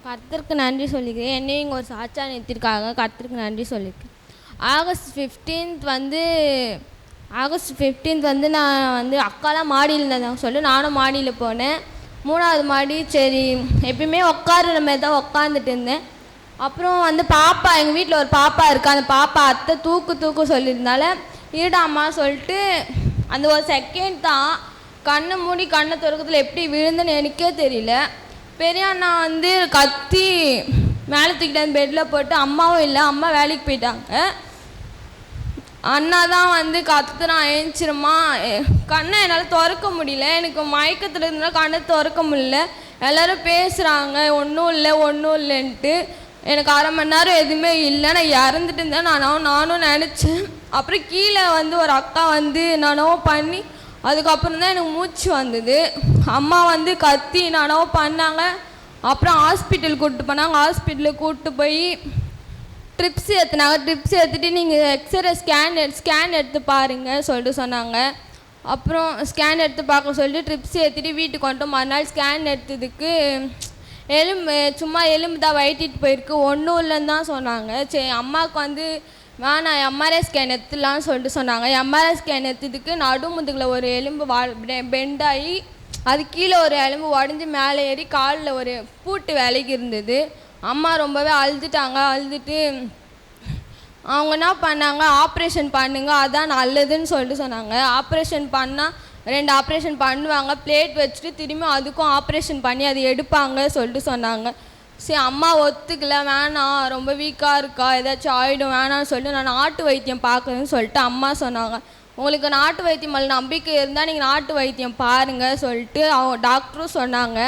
கர்த்தருக்கு நன்றி சொல்லிக்கிறேன். என்னையும் இங்கே ஒரு சாட்சியா நிறுத்திருக்காங்க. கர்த்தருக்கு நன்றி சொல்லியிருக்கேன். ஆகஸ்ட் 15th வந்து நான் வந்து அக்காலாம் மாடியில் இருந்தாங்க சொல்லிட்டு நானும் மாடியில் போனேன். 3வது மாடி. சரி எப்பயுமே உட்காருற மாதிரி தான் உட்காந்துட்டு இருந்தேன். அப்புறம் வந்து பாப்பா, எங்கள் வீட்டில் ஒரு பாப்பா இருக்கா. அந்த பாப்பா அத்தை தூக்கு சொல்லியிருந்தால ஈடாம்மா சொல்லிட்டு அந்த ஒரு செகண்ட் தான் கண்ணை மூடி கண்ணை திறக்கத்தில் எப்படி விழுந்துன்னு எனக்கே தெரியல. பெரிய அண்ணா வந்து கத்தி மேலே தூக்கிட்டு பெட்டில் போட்டு, அம்மாவும் இல்லை, அம்மா வேலைக்கு போயிட்டாங்க. அண்ணா தான் வந்து கத்துறான், ஏஞ்சிருமா. கண்ணை என்னால் திறக்க முடியல. எனக்கு மயக்கத்தில் இருந்தால் கண்ணை திறக்க முடியல. எல்லோரும் பேசுகிறாங்க ஒன்றும் இல்லைன்ட்டு. எனக்கு 1/2 மணி நேரம் எதுவுமே இல்லை. நான் இறந்துட்டு இருந்தேன் நானும் நினச்சேன். அப்புறம் கீழே வந்து ஒரு அக்கா வந்து நானோ பண்ணி அதுக்கப்புறம் தான் எனக்கு மூச்சு வந்தது. அம்மா வந்து கத்தி நானோ பண்ணாங்க. அப்புறம் ஹாஸ்பிட்டல் கூப்பிட்டு போனாங்க. ஹாஸ்பிட்டலுக்கு கூப்பிட்டு போய் ட்ரிப்ஸ் ஏற்றுனாங்க. ட்ரிப்ஸ் ஏற்றிட்டு நீங்கள் எக்ஸ்ரே ஸ்கேன் எடுத்து பாருங்க சொல்லிட்டு சொன்னாங்க. அப்புறம் ஸ்கேன் எடுத்து பார்க்க சொல்லிட்டு ட்ரிப்ஸ் ஏற்றிட்டு வீட்டுக்கு வந்துட்டோம். மறுநாள் ஸ்கேன் எடுத்ததுக்கு சும்மா எலும்பு தான் வயிட்டிட்டு போயிருக்கு, ஒன்றும் இல்லைன்னு தான் சொன்னாங்க. சரி அம்மாவுக்கு வந்து வேணாம் எம்ஆர்ஐ ஸ்கேன் எடுத்துடலான்னு சொல்லிட்டு சொன்னாங்க. எம்ஆர்ஐ ஸ்கேன் எடுத்ததுக்கு நடுமுதுகில் ஒரு எலும்பு பெண்டாகி அது கீழே ஒரு எலும்பு உடஞ்சி மேலே ஏறி காலில் ஒரு பூட்டு வேலைக்கு இருந்தது. அம்மா ரொம்பவே அழுதுட்டு அவங்க என்ன பண்ணாங்க, ஆப்ரேஷன் பண்ணுங்க அதான் நல்லதுன்னு சொல்லிட்டு சொன்னாங்க. ஆப்ரேஷன் பண்ணால் 2 ஆப்ரேஷன் பண்ணுவாங்க, பிளேட் வச்சுட்டு திரும்பி அதுக்கும் ஆப்ரேஷன் பண்ணி அது எடுப்பாங்க சொல்லிட்டு சொன்னாங்க. சரி அம்மா ஒத்துக்கல, வேணாம் ரொம்ப வீக்காக இருக்கா, ஏதாச்சும் ஆகிடும் வேணான்னு சொல்லிட்டு நான் நாட்டு வைத்தியம் பார்க்குறேன்னு சொல்லிட்டு அம்மா சொன்னாங்க. உங்களுக்கு நாட்டு வைத்தியம் மேலே நம்பிக்கை இருந்தால் நீங்கள் நாட்டு வைத்தியம் பாருங்கள் சொல்லிட்டு அவங்க டாக்டரும் சொன்னாங்க.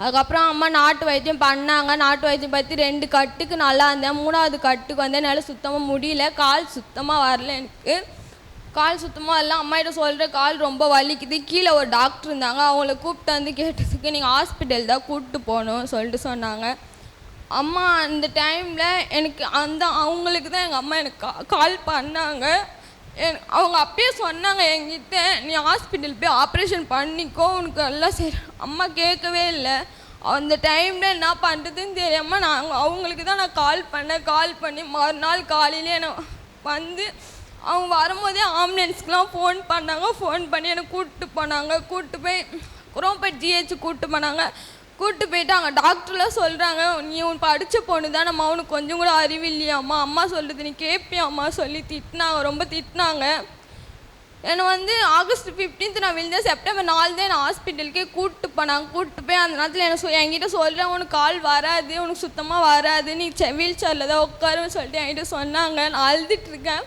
அதுக்கப்புறம் அம்மா நாட்டு வைத்தியம் பண்ணாங்க. நாட்டு வைத்தியம் பற்றி 2 கட்டுக்கு நல்லா இருந்தேன். 3வது கட்டுக்கு வந்து என்னால் சுத்தமாக முடியல. கால் சுத்தமாக வரல, எனக்கு கால் சுத்தமாக இல்லை. அம்மாகிட்ட சொல்கிற கால் ரொம்ப வலிக்குது. கீழே ஒரு டாக்டர் இருந்தாங்க, அவங்கள கூப்பிட்டு வந்து கேட்டதுக்கு நீங்கள் ஹாஸ்பிட்டல் தான் கூப்பிட்டு போகணும் சொல்லிட்டு சொன்னாங்க. அம்மா அந்த டைமில் எனக்கு அவங்களுக்கு தான் எங்கள் அம்மா எனக்கு கால் பண்ணாங்க. அவங்க அப்பயே சொன்னாங்க என்கிட்ட, நீ ஹாஸ்பிட்டல் போய் ஆப்ரேஷன் பண்ணிக்கோ உனக்கு எல்லாம் சரி. அம்மா கேட்கவே இல்லை. அந்த டைமில் என்ன பண்ணுறதுன்னு தெரியாமல் அவங்களுக்கு தான் நான் கால் பண்ணி மறுநாள் காலையிலே என்னை வந்து அவங்க வரும்போதே ஆம்புலன்ஸ்க்கெலாம் ஃபோன் பண்ணாங்க. ஃபோன் பண்ணி என்னை கூப்பிட்டு போனாங்க. கூப்பிட்டு போய் குரோம்பேட் ஜிஹெச் கூப்பிட்டு போனாங்க. கூப்பிட்டு போயிட்டு அங்கே டாக்டர்லாம் சொல்கிறாங்க, நீ உன் படித்த பொண்ணு தான், நம்ம அவனுக்கு கொஞ்சம் கூட அறிவு இல்லையாம்மா, அம்மா சொல்கிறது நீ கேட்பியாம்மா சொல்லி திட்டினாங்க, ரொம்ப திட்டினாங்க. என்னை வந்து ஆகஸ்ட் 15 நான் விழுந்தேன். செப்டம்பர் 4 தான் என்னை ஹாஸ்பிட்டலுக்கே கூப்பிட்டு போனாங்க. கூப்பிட்டு போய் அந்த நேரத்தில் என்கிட்ட சொல்கிறேன், உனக்கு கால் வராது, உனக்கு சுத்தமாக வராது, நீ வீல் சேரில் தான் உட்காருன்னு சொல்லிட்டு என்கிட்ட சொன்னாங்க. நான் அழுதுட்டுருக்கேன்.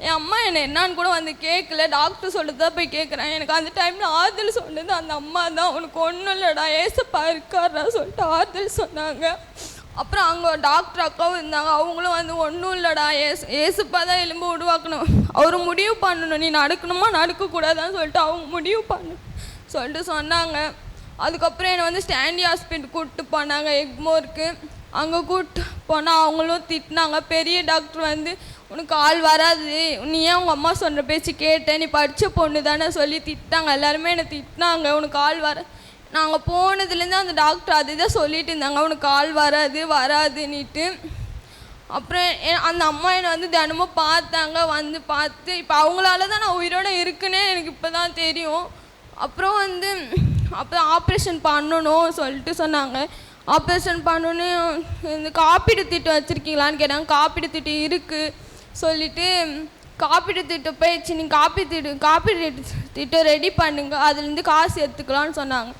என் அம்மா என்னை என்னான்னு கூட வந்து கேட்கல, டாக்டர் சொல்லிட்டு தான் போய் கேட்குறேன். எனக்கு அந்த டைமில் ஆறுதல் சொன்னது அந்த அம்மா தான். உனக்கு ஒன்றும் இல்லைடா, ஏசப்பா இருக்காரா சொல்லிட்டு ஆறுதல் சொன்னாங்க. அப்புறம் அங்கே டாக்டர் அக்காவும் இருந்தாங்க, அவங்களும் வந்து ஒன்றும் இல்லைடா, ஏசப்பா தான் எலும்பு உருவாக்கணும், அவர் முடிவு பண்ணணும், நீ நடக்கணுமா நடக்கக்கூடாதான்னு சொல்லிட்டு அவங்க முடிவு பண்ணணும் சொல்லிட்டு சொன்னாங்க. அதுக்கப்புறம் என்னை வந்து ஸ்டான்லி ஹாஸ்பிட்டல் கூப்பிட்டு போனாங்க, எக்மோருக்கு. அங்கே கூப்பிட்டு போனால் அவங்களும் திட்டினாங்க. பெரிய டாக்டர் வந்து உனக்கு ஆள் வராது, நீ ஏன் உங்கள் அம்மா சொல்கிற பேச்சு கேட்டேன், நீ படித்த பொண்ணு தானே சொல்லி திட்டாங்க. எல்லாருமே என்னை திட்டினாங்க, உனக்கு ஆள் வர. நாங்கள் போனதுலேருந்து அந்த டாக்டர் அதுதான் சொல்லிட்டு இருந்தாங்க, உனக்கு ஆள் வராதுன்னுட்டு. அப்புறம் அந்த அம்மா என்னை வந்து தினமும் பார்த்தாங்க. வந்து பார்த்து இப்போ அவங்களால தான் நான் உயிரோடு இருக்குன்னே எனக்கு இப்போ தான் தெரியும். அப்புறம் வந்து ஆப்ரேஷன் பண்ணணும் சொல்லிட்டு சொன்னாங்க. ஆப்ரேஷன் பண்ணணும், இந்த காப்பீடு திட்டம் வச்சுருக்கீங்களான்னு கேட்டாங்க. காப்பீடு திட்டம் இருக்குது சொல்லிவிட்டு காப்பீடு திட்டம் போயிடுச்சு, நீங்கள் காப்பீடு திட்டம் ரெடி பண்ணுங்க, அதுலேருந்து காசு எடுத்துக்கலான்னு சொன்னாங்க.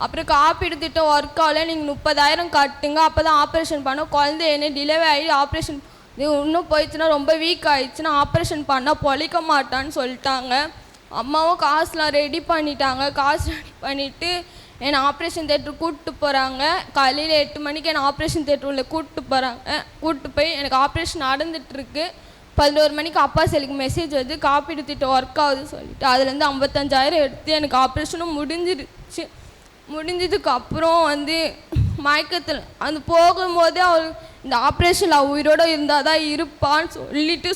அப்புறம் காப்பீடு திட்டம் ஒர்க் ஆகல, நீங்கள் 30,000 கட்டுங்க, அப்போ தான் ஆப்ரேஷன் பண்ணோம். குழந்தை என்ன டிலேவே ஆகி ஆப்ரேஷன் இது இன்னும் போயிடுச்சுன்னா ரொம்ப வீக் ஆகிடுச்சுன்னா ஆப்ரேஷன் பண்ணால் பொழைக்க மாட்டான்னு சொல்லிட்டாங்க. அம்மாவும் காசுலாம் ரெடி பண்ணிட்டாங்க. காசு ரெடி பண்ணிவிட்டு என்னை ஆப்ரேஷன் தேட்டருக்கு கூப்பிட்டு போகிறாங்க. காலையில் 8 மணிக்கு என்னை ஆப்ரேஷன் தேட்டருக்குள்ளே கூப்பிட்டு போய் எனக்கு ஆப்ரேஷன் நடந்துகிட்ருக்கு. 11 மணிக்கு அப்பா செல்லுக்கு மெசேஜ் வருது, காப்பீடு திட்டம் ஒர்க் ஆகுது சொல்லிட்டு அதுலேருந்து 55,000 எடுத்து எனக்கு ஆப்ரேஷனும் முடிஞ்சிருச்சு. முடிஞ்சதுக்கு அப்புறம் வந்து மயக்கத்தில் அந்த போகும்போதே அவர் இந்த ஆப்ரேஷனில் உயிரோடு இருந்தால் தான் இருப்பான்னு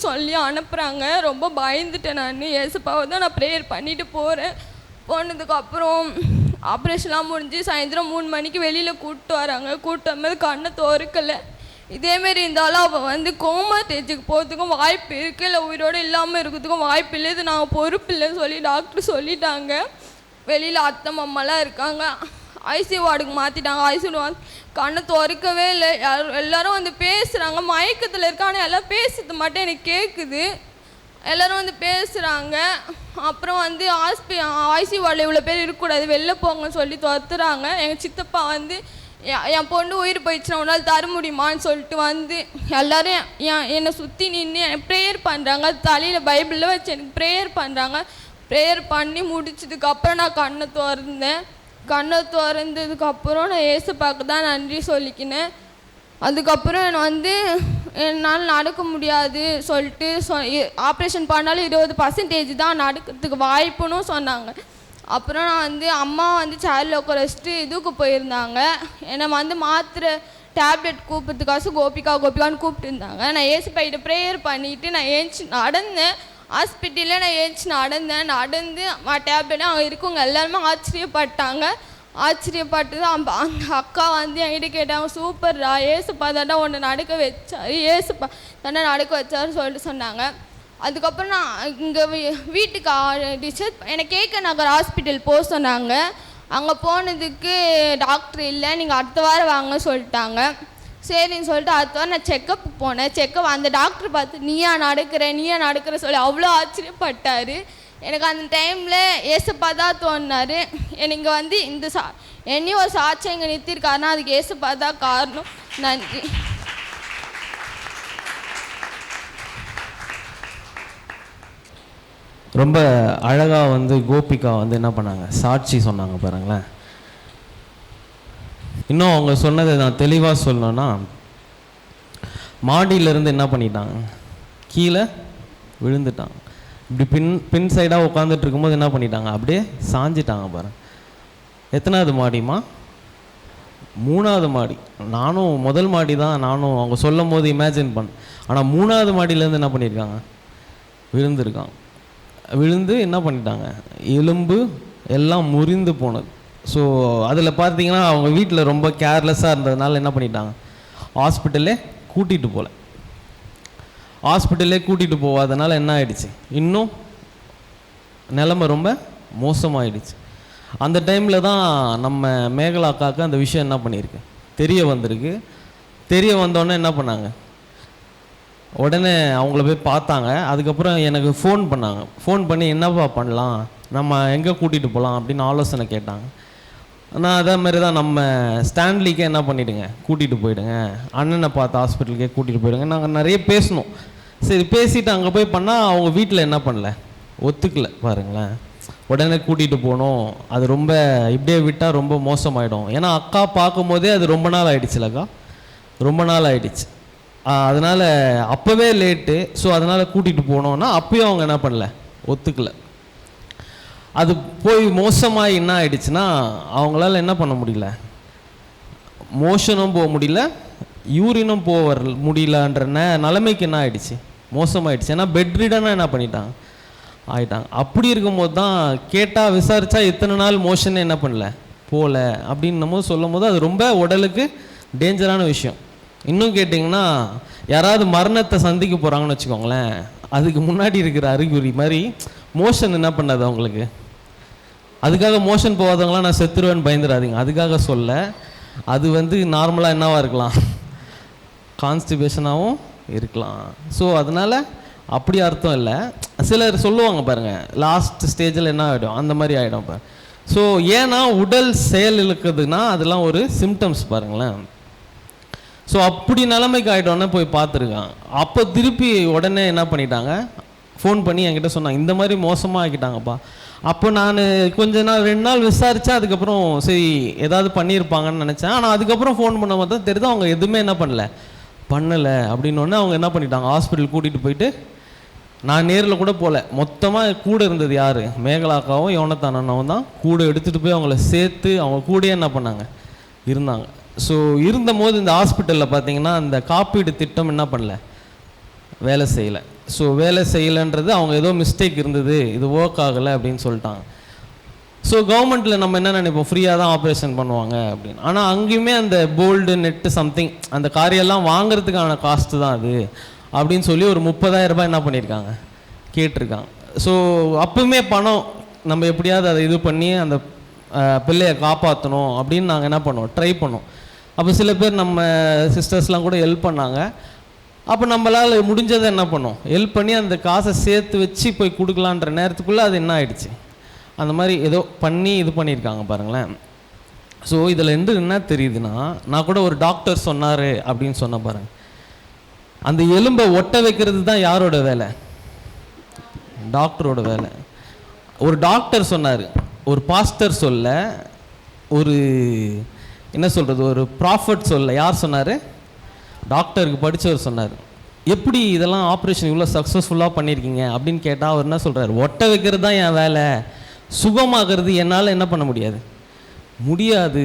சொல்லி அனுப்புகிறாங்க. ரொம்ப பயந்துட்டேன் நான். ஏசப்பாவை தான் நான் ப்ரேயர் பண்ணிட்டு போகிறேன். போனதுக்கப்புறம் ஆப்ரேஷன்லாம் முடிஞ்சு சாயந்தரம் 3 மணிக்கு வெளியில் கூப்பிட்டு வராங்க. கூப்பிட்டு வரும்போது கண்ணை திறக்கலை. இதேமாரி இருந்தாலும் அவள் வந்து கோமா ஸ்டேஜுக்கு போகிறதுக்கும் வாய்ப்பு இருக்குது, இல்லை உயிரோடு இல்லாமல் இருக்கிறதுக்கும் வாய்ப்பு இல்லை. இது நாங்கள் பொறுப்பு இல்லைன்னு சொல்லி டாக்டர் சொல்லிட்டாங்க. வெளியில் அத்தை மாமாலாம் இருக்காங்க. ஐசியூ வார்டுக்கு மாற்றிட்டாங்க. ஐசியூ கண்ணை திறக்கவே இல்லை. எல்லோரும் வந்து பேசுகிறாங்க. மயக்கத்தில் இருக்கானே எல்லாம் பேசுறது மட்டும் எனக்கு கேட்குது. எல்லோரும் வந்து பேசுகிறாங்க. அப்புறம் வந்து ஐசியூ வார்டில் இவ்வளோ பேர் இருக்கக்கூடாது, வெளில போங்கன்னு சொல்லி துரத்துறாங்க. எங்கள் சித்தப்பா வந்து என் பொண்ணு உயிர் போயிடுச்சுன்னா உன்னால் தர முடியுமான்னு சொல்லிட்டு வந்து எல்லோரும் என்னை சுற்றி நின்று ப்ரேயர் பண்ணுறாங்க. தலையில் பைபிளில் வச்சு எனக்கு ப்ரேயர் பண்ணுறாங்க. ப்ரேயர் பண்ணி முடிச்சதுக்கப்புறம் நான் கண்ணை திறந்தேன். கண்ணை திறந்ததுக்கப்புறம் நான் ஏசப்பாக்கு தான் நன்றி சொல்லிக்கினேன். அதுக்கப்புறம் வந்து என்னால் நடக்க முடியாது சொல்லிட்டு ஆப்ரேஷன் பண்ணாலும் 20% தான் நடக்கிறதுக்கு வாய்ப்புன்னு சொன்னாங்க. அப்புறம் நான் வந்து அம்மா வந்து சேரில் உட்கார வச்சுட்டு இதுக்கு போயிருந்தாங்க. என்னை வந்து மாத்திரை டேப்லெட் கூப்பிட்றதுக்காக கோபிகான்னு கூப்பிட்டு இருந்தாங்க. நான் ஏசப்பாக்கிட்ட ப்ரேயர் பண்ணிவிட்டு நான் ஏஞ்சி நடந்தேன். ஹாஸ்பிட்டலில் நான் ஏஞ்சி நடந்து டேப்லெட் அங்கே இருக்கவங்க எல்லாருமே ஆச்சரியப்பட்டு அந்த அக்கா வந்து என்கிட்ட கேட்டாங்க, சூப்பர்ரா, ஏசப்பா தாண்டா உன்னை நடக்க வச்சார், ஏசப்பா தாண்டா நடக்க வச்சாருன்னு சொல்லிட்டு சொன்னாங்க. அதுக்கப்புறம் நான் இங்கே வீட்டுக்கு என்னை கேட்க நகர் ஹாஸ்பிட்டல் போக சொன்னாங்க. அங்கே போனதுக்கு டாக்டர் இல்லை, நீங்கள் அடுத்த வாரம் வாங்க சொல்லிட்டாங்க. சரின்னு சொல்லிட்டு அடுத்த வாரம் நான் செக்கப் போனேன். அந்த டாக்டர் பார்த்து நீயா நடக்கிற சொல்லி அவ்வளோ ஆச்சரியப்பட்டார். எனக்கு அந்த டைமில் ஏசப்பா தான் தோணினார். எனக்கு வந்து என்னையும் ஒரு சாட்சி இங்கே நிறுத்திருக்காருன்னா அதுக்கு ஏசப்பா தான் காரணம். நன்றி. ரொம்ப அழகாக வந்து கோபிகா வந்து என்ன பண்ணாங்க, சாட்சி சொன்னாங்க பாருங்களேன். இன்னும் அவங்க சொன்னதை நான் தெளிவாக சொல்லணும்னா, மாடியிலேருந்து என்ன பண்ணிட்டாங்க, கீழே விழுந்துட்டாங்க. இப்படி பின் சைடாக உட்காந்துட்டு இருக்கும்போது என்ன பண்ணிட்டாங்க, அப்படியே சாஞ்சிட்டாங்க பாருங்க. எத்தனாவது மாடிமா? 3வது மாடி. நானும் முதல் மாடி தான் நானும் அவங்க சொல்லும் போது இமேஜின் பண்ணேன். ஆனால் 3வது மாடியிலேருந்து என்ன பண்ணியிருக்காங்க, விழுந்து என்ன பண்ணிட்டாங்க, எலும்பு எல்லாம் முறிந்து போனது. ஸோ அதில் பார்த்தீங்கன்னா அவங்க வீட்டில் ரொம்ப கேர்லெஸ்ஸாக இருந்ததுனால என்ன பண்ணிட்டாங்க, ஹாஸ்பிட்டலே கூட்டிகிட்டு போகாதனால என்ன ஆயிடுச்சு, இன்னும் நிலைமை ரொம்ப மோசமாயிடுச்சு. அந்த டைமில் தான் நம்ம மேகலா அக்காவுக்கு அந்த விஷயம் என்ன பண்ணியிருக்கு, தெரிய வந்தோடனே என்ன பண்ணாங்க, உடனே அவங்கள போய் பார்த்தாங்க. அதுக்கப்புறம் எனக்கு ஃபோன் பண்ணி என்னப்பா பண்ணலாம், நம்ம எங்கே கூட்டிகிட்டு போகலாம் அப்படின்னு ஆலோசனை கேட்டாங்க. நான் அதே மாதிரி தான் நம்ம ஸ்டான்லிக்கே என்ன பண்ணிவிடுங்க, கூட்டிகிட்டு போயிடுங்க, அண்ணனை பார்த்து ஹாஸ்பிட்டலுக்கே கூட்டிகிட்டு போயிடுங்க. நாங்கள் நிறைய பேசணும். சரி பேசிவிட்டு அங்கே போய் பண்ணால் அவங்க வீட்டில் என்ன பண்ணல, ஒத்துக்கலை பாருங்களேன். உடனே கூட்டிகிட்டு போகணும், அது ரொம்ப இப்படியே விட்டால் ரொம்ப மோசமாயிடும். ஏன்னா அக்கா பார்க்கும் போதே அது ரொம்ப நாள் ஆயிடுச்சு. அதனால் அப்போவே லேட்டு. ஸோ அதனால் கூட்டிகிட்டு போனோன்னா அப்பயும் அவங்க என்ன பண்ணல, ஒத்துக்கலை. அது போய் மோசமாக என்ன ஆயிடுச்சுன்னா அவங்களால என்ன பண்ண முடியல, மோஷனும் போக முடியல, யூரினும் போக முடியலன்ற நிலைமைக்கு என்ன ஆயிடுச்சு, மோசமாயிடுச்சு. ஏன்னா பெட்ரிடனாக என்ன ஆயிட்டாங்க. அப்படி இருக்கும்போது தான் கேட்டால் விசாரித்தா இத்தனை நாள் மோஷன் என்ன பண்ணல, போகல அப்படின்னும் போது சொல்லும் போது அது ரொம்ப உடலுக்கு டேஞ்சரான விஷயம். இன்னும் கேட்டிங்கன்னா யாராவது மரணத்தை சந்திக்க போகிறாங்கன்னு வச்சுக்கோங்களேன், அதுக்கு முன்னாடி இருக்கிற அறிகுறி மாதிரி மோஷன் என்ன பண்ணாது அவங்களுக்கு. அதுக்காக மோஷன் போகாதவங்களாம் நான் செத்துருவேன்னு பயந்துடாதீங்க, அதுக்காக சொல்ல. அது வந்து நார்மலாக என்னவாக இருக்கலாம், கான்ஸ்டிபேஷனாகவும் இருக்கலாம். ஸோ அதனால் அப்படி அர்த்தம் இல்லை. சிலர் சொல்லுவாங்க பாருங்கள், லாஸ்ட் ஸ்டேஜில் என்ன ஆகிடும், அந்த மாதிரி ஆகிடும் பாரு. ஸோ ஏன்னா உடல் செயல் இழுக்குதுன்னா அதெல்லாம் ஒரு சிம்டம்ஸ் பாருங்களேன். ஸோ அப்படி நிலைமைக்கு ஆகிட்டோன்னே போய் பார்த்துருக்கான். அப்போ திருப்பி உடனே என்ன பண்ணிட்டாங்க, ஃபோன் பண்ணி என்கிட்ட சொன்னாங்க, இந்த மாதிரி மோசமாக ஆக்கிட்டாங்கப்பா. அப்போ நான் கொஞ்ச நாள் 2 நாள் விசாரித்தேன். அதுக்கப்புறம் சரி ஏதாவது பண்ணியிருப்பாங்கன்னு நினச்சேன். ஆனால் அதுக்கப்புறம் ஃபோன் பண்ண மாதிரி தான் தெரியுது அவங்க எதுவுமே என்ன பண்ணலை அப்படின்னோடனே அவங்க என்ன பண்ணிட்டாங்க, ஹாஸ்பிட்டல் கூட்டிகிட்டு போயிட்டு, நான் நேரில் கூட போகல, மொத்தமாக கூட இருந்தது யார், மேகலாக்காவும் யோனத்தான் அண்ணாவும் தான் கூட எடுத்துகிட்டு போய் அவங்கள சேர்த்து அவங்க கூடயே என்ன பண்ணாங்க, இருந்தாங்க. ஸோ இருந்தபோது இந்த ஹாஸ்பிட்டலில் பார்த்தீங்கன்னா இந்த காப்பீடு திட்டம் என்ன பண்ணல, வேலை செய்யலை. ஸோ வேலை செய்யலைன்றது அவங்க ஏதோ மிஸ்டேக் இருந்தது, இது ஒர்க் ஆகலை அப்படின்னு சொல்லிட்டாங்க. ஸோ கவர்மெண்ட்டில் நம்ம என்ன நினைப்போம், ஃப்ரீயாக தான் ஆப்ரேஷன் பண்ணுவாங்க அப்படின்னு. ஆனால் அங்கேயுமே அந்த போல்டு நெட்டு சம்திங் அந்த காரியெல்லாம் வாங்குறதுக்கான காஸ்ட்டு தான் அது அப்படின்னு சொல்லி ஒரு 30,000 ரூபாய் என்ன பண்ணியிருக்காங்க, கேட்டிருக்காங்க. ஸோ அப்பவுமே பணம் நம்ம எப்படியாவது அதை இது பண்ணி அந்த பிள்ளையை காப்பாற்றணும் அப்படின்னு நாங்கள் என்ன பண்ணுவோம், ட்ரை பண்ணோம். அப்போ சில பேர் நம்ம சிஸ்டர்ஸ்லாம் கூட ஹெல்ப் பண்ணாங்க. அப்போ நம்மளால் முடிஞ்சதை என்ன பண்ணோம், ஹெல்ப் பண்ணி அந்த காசை சேர்த்து வச்சு போய் கொடுக்கலான்ற நேரத்துக்குள்ளே அது என்ன ஆயிடுச்சு, அந்த மாதிரி ஏதோ பண்ணி இது பண்ணியிருக்காங்க பாருங்களேன். ஸோ இதில் என்ன தெரியுதுன்னா, நான் கூட ஒரு டாக்டர் சொன்னார் அப்படின்னு சொன்ன பாருங்க, அந்த எலும்பை ஒட்ட வைக்கிறது தான் யாரோட வேலை, டாக்டரோட வேலை. ஒரு டாக்டர் சொன்னார், ஒரு பாஸ்டர் சொல்ல, ஒரு என்ன சொல்கிறது, ஒரு ப்ராஃபட் சொல்ல. யார் சொன்னார், டாக்டருக்கு படித்தவர் சொன்னார். எப்படி இதெல்லாம் ஆப்ரேஷன் இவ்வளோ சக்ஸஸ்ஃபுல்லாக பண்ணியிருக்கீங்க அப்படின்னு கேட்டால் அவர் என்ன சொல்கிறார், ஒட்ட வைக்கிறது தான் என் வேலை, சுகமாகிறது என்னால் என்ன பண்ண முடியாது, முடியாது.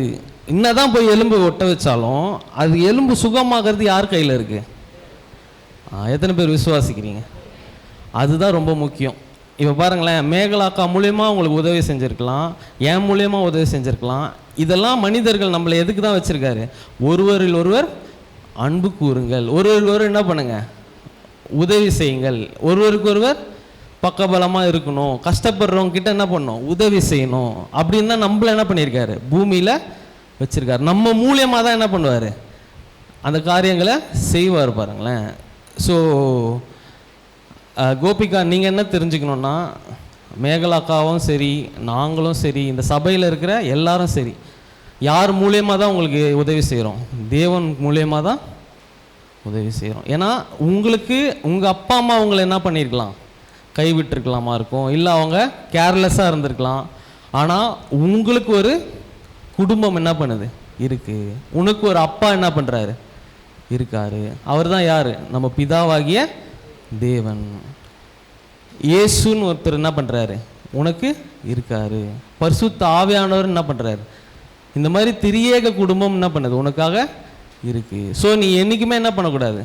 என்னதான் போய் எலும்பு ஒட்ட வச்சாலும் அது எலும்பு சுகமாகிறது யார் கையில் இருக்குது? எத்தனை பேர் விசுவாசிக்கிறீங்க? அதுதான் ரொம்ப முக்கியம். இப்போ பாருங்களேன், மேகலாக்கா மூலயமா உங்களுக்கு உதவி செஞ்சுருக்கலாம், என் மூலயமா உதவி செஞ்சுருக்கலாம். இதெல்லாம் மனிதர்கள் நம்மளை எதுக்கு தான் வச்சுருக்காரு, ஒருவரில் ஒருவர் அன்பு கூறுங்கள், ஒருவருக்கு ஒருவர் என்ன பண்ணுங்க, உதவி செய்யுங்கள், ஒருவருக்கு ஒருவர் பக்கபலமாக இருக்கணும், கஷ்டப்படுறவங்க கிட்ட என்ன பண்ணணும், உதவி செய்யணும் அப்படின்னு தான் நம்மள என்ன பண்ணியிருக்காரு, பூமியில் வச்சுருக்காரு. நம்ம மூலியமாக தான் என்ன பண்ணுவார், அந்த காரியங்களை செய்வார் பாருங்களேன். ஸோ கோபிகா, நீங்கள் என்ன தெரிஞ்சுக்கணுன்னா, மேகலாக்காவும் சரி, நாங்களும் சரி, இந்த சபையில் இருக்கிற எல்லாரும் சரி, யார் மூலியமாக தான் உங்களுக்கு உதவி செய்கிறோம், தேவன் மூலியமாக தான் உதவி செய்கிறோம். ஏன்னா உங்களுக்கு உங்கள் அப்பா அம்மா உங்களை என்ன பண்ணியிருக்கலாம், கைவிட்டுருக்கலாமா இருக்கும், இல்லை அவங்க கேர்லெஸ்ஸாக இருந்திருக்கலாம். ஆனால் உங்களுக்கு ஒரு குடும்பம் என்ன பண்ணுது, இருக்குது. உனக்கு ஒரு அப்பா என்ன பண்ணுறாரு, இருக்காரு. அவர் தான் யார், நம்ம பிதாவாகிய தேவன். இயேசுன்னு ஒருத்தர் என்ன பண்ணுறாரு, உனக்கு இருக்காரு. பரிசுத்த ஆவியானவர் என்ன பண்ணுறாரு, இந்த மாதிரி திரியேக குடும்பம் என்ன பண்ணுது, உனக்காக இருக்குது. ஸோ நீ என்றைக்குமே என்ன பண்ணக்கூடாது,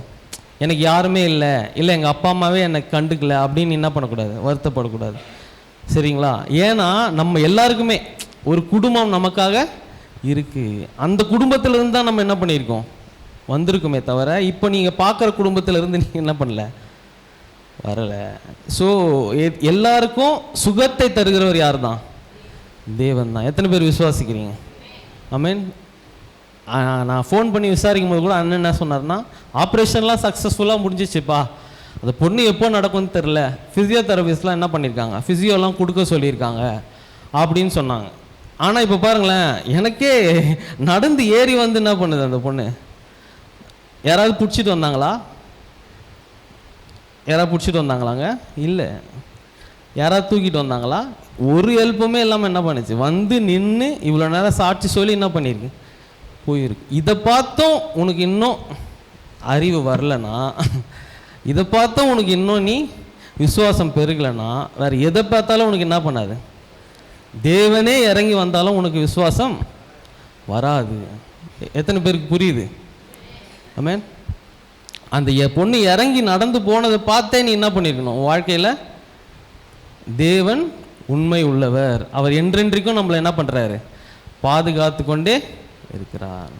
எனக்கு யாருமே இல்லை, இல்லை எங்கள் அப்பா அம்மாவே எனக்கு கண்டுக்கல அப்படின்னு என்ன பண்ணக்கூடாது, வருத்தப்படக்கூடாது. சரிங்களா? ஏன்னா நம்ம எல்லாருக்குமே ஒரு குடும்பம் நமக்காக இருக்குது. அந்த குடும்பத்திலேருந்து தான் நம்ம என்ன பண்ணியிருக்கோம், வந்திருக்குமே தவிர இப்போ நீங்கள் பார்க்குற குடும்பத்திலேருந்து நீங்கள் என்ன பண்ணல, வரலை. ஸோ எல்லாருக்கும் சுகத்தை தருகிறவர் யார் தான், தேவன் தான். எத்தனை பேர் விசுவாசிக்கிறீங்க? ஆமென். நான் ஃபோன் பண்ணி விசாரிக்கும் போது கூட அண்ணன் என்ன சொன்னார்னா, ஆப்ரேஷன்லாம் சக்ஸஸ்ஃபுல்லாக முடிஞ்சிச்சுப்பா, அந்த பொண்ணு எப்போ நடக்கும்னு தெரில, ஃபிசியோதெரபிஸ்ட்லாம் என்ன பண்ணியிருக்காங்க, ஃபிசியோலாம் கொடுக்க சொல்லியிருக்காங்க அப்படின்னு சொன்னாங்க. ஆனால் இப்போ பாருங்களேன், எனக்கே நடந்து ஏறி வந்து என்ன பண்ணுது அந்த பொண்ணு. யாராவது பிடிச்சிட்டு வந்தாங்களா, யாராவது பிடிச்சிட்டு வந்தாங்களாங்க, இல்லை. யாராவது தூக்கிட்டு வந்தாங்களா, ஒரு ஹெல்ப்புமே இல்லாமல் என்ன பண்ணுச்சு, வந்து நின்று இவ்வளோ நேரம் சாட்சி சொல்லி என்ன பண்ணியிருக்கு, போயிருக்கு. இதை பார்த்தும் உனக்கு இன்னும் அறிவு வரலனா, இதை பார்த்தும் உனக்கு இன்னும் நீ விசுவாசம் பெருகலைன்னா, வேறு எதை பார்த்தாலும் உனக்கு என்ன பண்ணாது, தேவனே இறங்கி வந்தாலும் உனக்கு விசுவாசம் வராது. எத்தனை பேருக்கு புரியுது? ஆமென். அந்த பொண்ணு இறங்கி நடந்து போனதை பார்த்தே நீ என்ன பண்ணியிருக்கணும், வாழ்க்கையில் தேவன் உண்மை உள்ளவர், அவர் என்றென்றைக்கும் நம்மளை என்ன பண்ணுறாரு, பாதுகாத்து கொண்டே இருக்கிறார்.